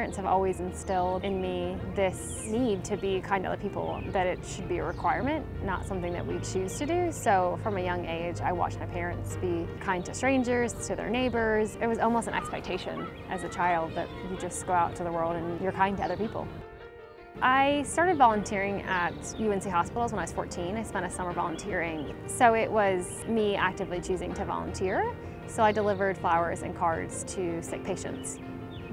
parents have always instilled in me this need to be kind to other people, that it should be a requirement, not something that we choose to do. So from a young age, I watched my parents be kind to strangers, to their neighbors. It was almost an expectation as a child that you just go out to the world and you're kind to other people. I started volunteering at UNC hospitals when I was 14. I spent a summer volunteering. So it was me actively choosing to volunteer. So I delivered flowers and cards to sick patients.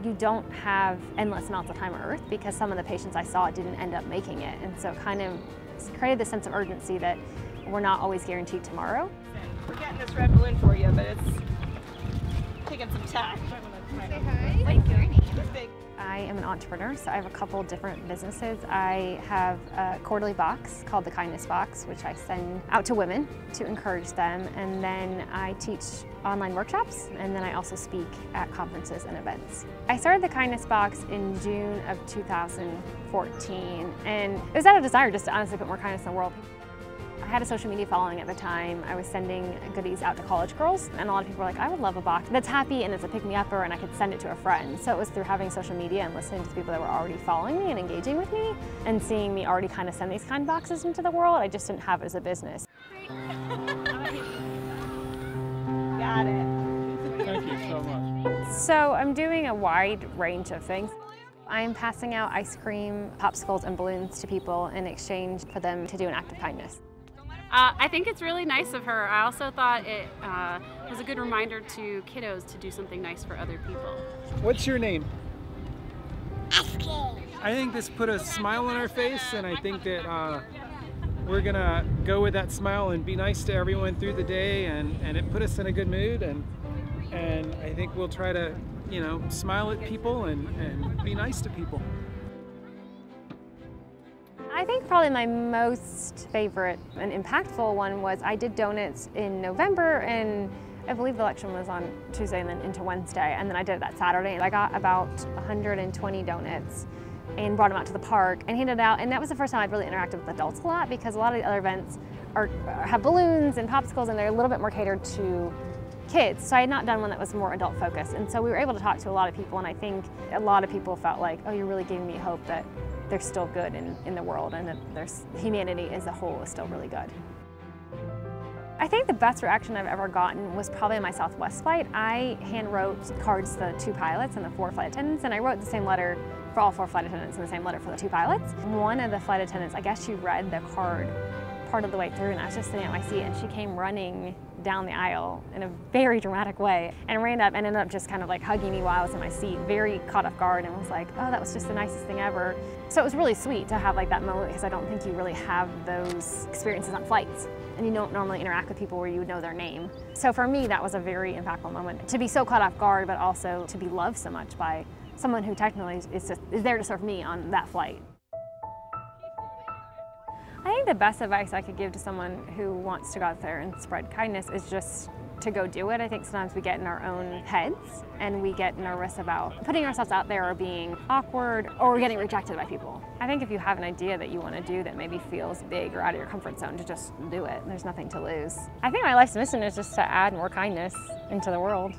You don't have endless amounts of time on earth because some of the patients I saw didn't end up making it. And so it kind of created this sense of urgency that we're not always guaranteed tomorrow. We're getting this Red Balloon for you, but it's taking some time. Say hi. Thank you. I am an entrepreneur, so I have a couple different businesses. I have a quarterly box called the Kindness Box, which I send out to women to encourage them, and then I teach online workshops, and then I also speak at conferences and events. I started the Kindness Box in June of 2014, and it was out of desire just to honestly put more kindness in the world. I had a social media following at the time. I was sending goodies out to college girls, and a lot of people were like, I would love a box that's happy and it's a pick-me-upper and I could send it to a friend. So it was through having social media and listening to the people that were already following me and engaging with me and seeing me already kind of send these kind boxes into the world. I just didn't have it as a business. Got it. Thank you so much. So I'm doing a wide range of things. I'm passing out ice cream, popsicles, and balloons to people in exchange for them to do an act of kindness. I think it's really nice of her. I also thought it was a good reminder to kiddos to do something nice for other people. What's your name? I think this put a smile on our face, and I think that we're gonna go with that smile and be nice to everyone through the day, and it put us in a good mood, and I think we'll try to, you know, smile at people and be nice to people. I think probably my most favorite and impactful one was I did donuts in November, and I believe the election was on Tuesday and then into Wednesday, and then I did it that Saturday. I got about 120 donuts and brought them out to the park and handed out, and that was the first time I'd really interacted with adults a lot, because a lot of the other events have balloons and popsicles and they're a little bit more catered to kids. So I had not done one that was more adult focused, and so we were able to talk to a lot of people, and I think a lot of people felt like, oh, you're really giving me hope that there's still good in the world, and that humanity as a whole is still really good. I think the best reaction I've ever gotten was probably on my Southwest flight. I hand wrote cards to the 2 pilots and the 4 flight attendants, and I wrote the same letter for all 4 flight attendants and the same letter for the 2 pilots. One of the flight attendants, I guess she read the card part of the way through, and I was just sitting at my seat, and she came running down the aisle in a very dramatic way and ran up and ended up just kind of like hugging me while I was in my seat, very caught off guard, and was like, oh, that was just the nicest thing ever. So it was really sweet to have like that moment, because I don't think you really have those experiences on flights, and you don't normally interact with people where you would know their name. So for me, that was a very impactful moment, to be so caught off guard, but also to be loved so much by someone who technically is there to serve me on that flight. I think the best advice I could give to someone who wants to go out there and spread kindness is just to go do it. I think sometimes we get in our own heads and we get nervous about putting ourselves out there or being awkward or getting rejected by people. I think if you have an idea that you want to do that maybe feels big or out of your comfort zone, to just do it. There's nothing to lose. I think my life's mission is just to add more kindness into the world.